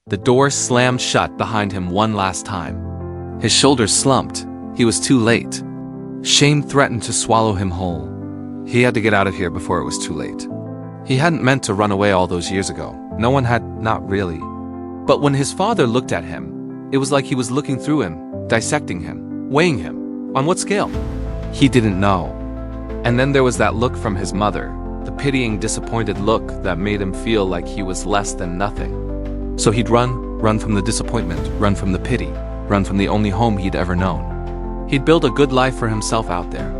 The door slammed shut behind him one last time. His shoulders slumped. He was too late. Shame threatened to swallow him whole. He had to get out of here before it was too late. He hadn't meant to run away all those years ago. No one had, not really. But when his father looked at him, it was like he was looking through him, dissecting him, weighing him. On what scale? He didn't know. And then there was that look from his mother, the pitying, disappointed look that made him feel like he was less than nothing. So he'd run from the disappointment, run from the pity, run from the only home he'd ever known. He'd build a good life for himself out there.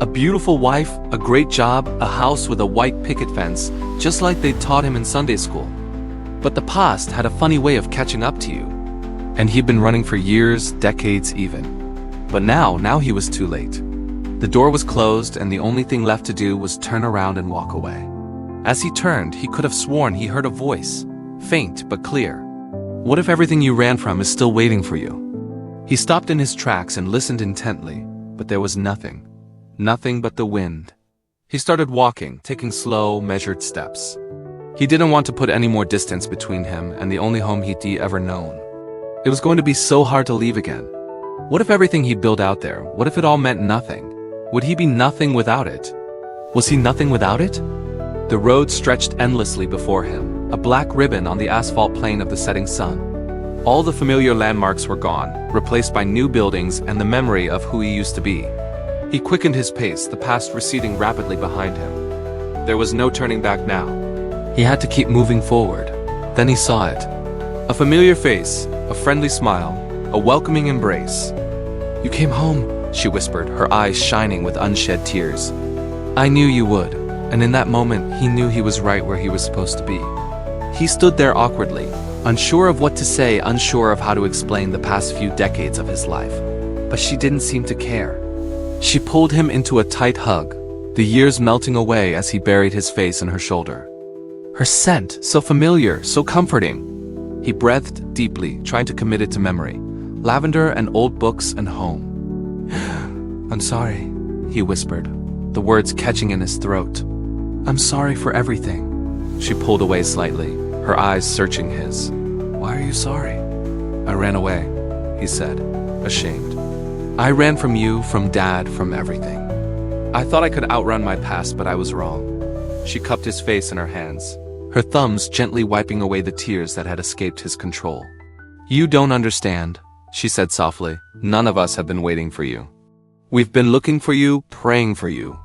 A beautiful wife, a great job, a house with a white picket fence, just like they'd taught him in Sunday school. But the past had a funny way of catching up to you. And he'd been running for years, decades even. But now he was too late. The door was closed and the only thing left to do was turn around and walk away. As he turned, he could have sworn he heard a voice, faint but clear. What if everything you ran from is still waiting for you? He stopped in his tracks and listened intently, but there was nothing. Nothing but the wind. He started walking, taking slow, measured steps. He didn't want to put any more distance between him and the only home he'd ever known. It was going to be so hard to leave again. What if everything he'd built out there, what if it all meant nothing? Would he be nothing without it? Was he nothing without it? The road stretched endlessly before him, a black ribbon on the asphalt plain of the setting sun. All the familiar landmarks were gone, replaced by new buildings and the memory of who he used to be. He quickened his pace, the past receding rapidly behind him. There was no turning back now. He had to keep moving forward. Then he saw it. A familiar face, a friendly smile, a welcoming embrace. "You came home," she whispered, her eyes shining with unshed tears. "I knew you would," and in that moment he knew he was right where he was supposed to be. He stood there awkwardly, unsure of what to say, unsure of how to explain the past few decades of his life. But she didn't seem to care. She pulled him into a tight hug, the years melting away as he buried his face in her shoulder. Her scent, so familiar, so comforting. He breathed deeply, trying to commit it to memory. Lavender and old books and home. "I'm sorry," he whispered, the words catching in his throat. "I'm sorry for everything." She pulled away slightly, her eyes searching his. "Why are you sorry?" "I ran away," he said, ashamed. "I ran from you, from Dad, from everything. I thought I could outrun my past, but I was wrong." She cupped his face in her hands, her thumbs gently wiping away the tears that had escaped his control. "You don't understand," she said softly. "None of us have been waiting for you. We've been looking for you, praying for you.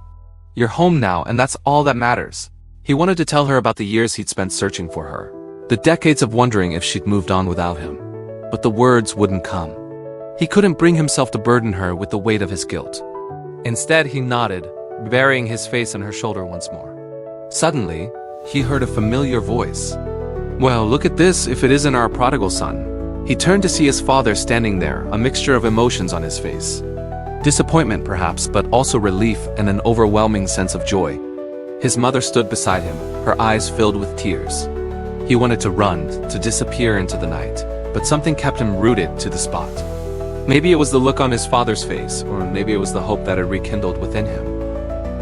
You're home now, and that's all that matters." He wanted to tell her about the years he'd spent searching for her, the decades of wondering if she'd moved on without him. But the words wouldn't come. He couldn't bring himself to burden her with the weight of his guilt. Instead, he nodded, burying his face on her shoulder once more. Suddenly, he heard a familiar voice. "Well, look at this if it isn't our prodigal son." He turned to see his father standing there, a mixture of emotions on his face. Disappointment perhaps, but also relief and an overwhelming sense of joy. His mother stood beside him, her eyes filled with tears. He wanted to run, to disappear into the night, but something kept him rooted to the spot. Maybe it was the look on his father's face, or maybe it was the hope that had rekindled within him.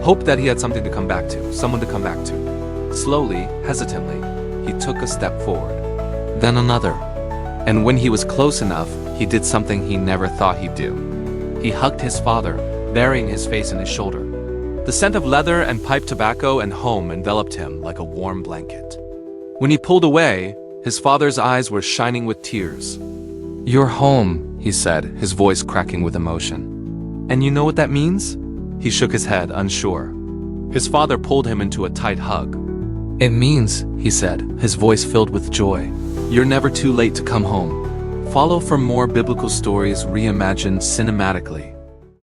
Hope that he had something to come back to, someone to come back to. Slowly, hesitantly, he took a step forward. Then another. And when he was close enough, he did something he never thought he'd do. He hugged his father, burying his face in his shoulder. The scent of leather and pipe tobacco and home enveloped him like a warm blanket. When he pulled away, his father's eyes were shining with tears. "You're home," he said, his voice cracking with emotion. "And you know what that means?" He shook his head, unsure. His father pulled him into a tight hug. "It means," he said, his voice filled with joy, "you're never too late to come home." Follow for more biblical stories reimagined cinematically.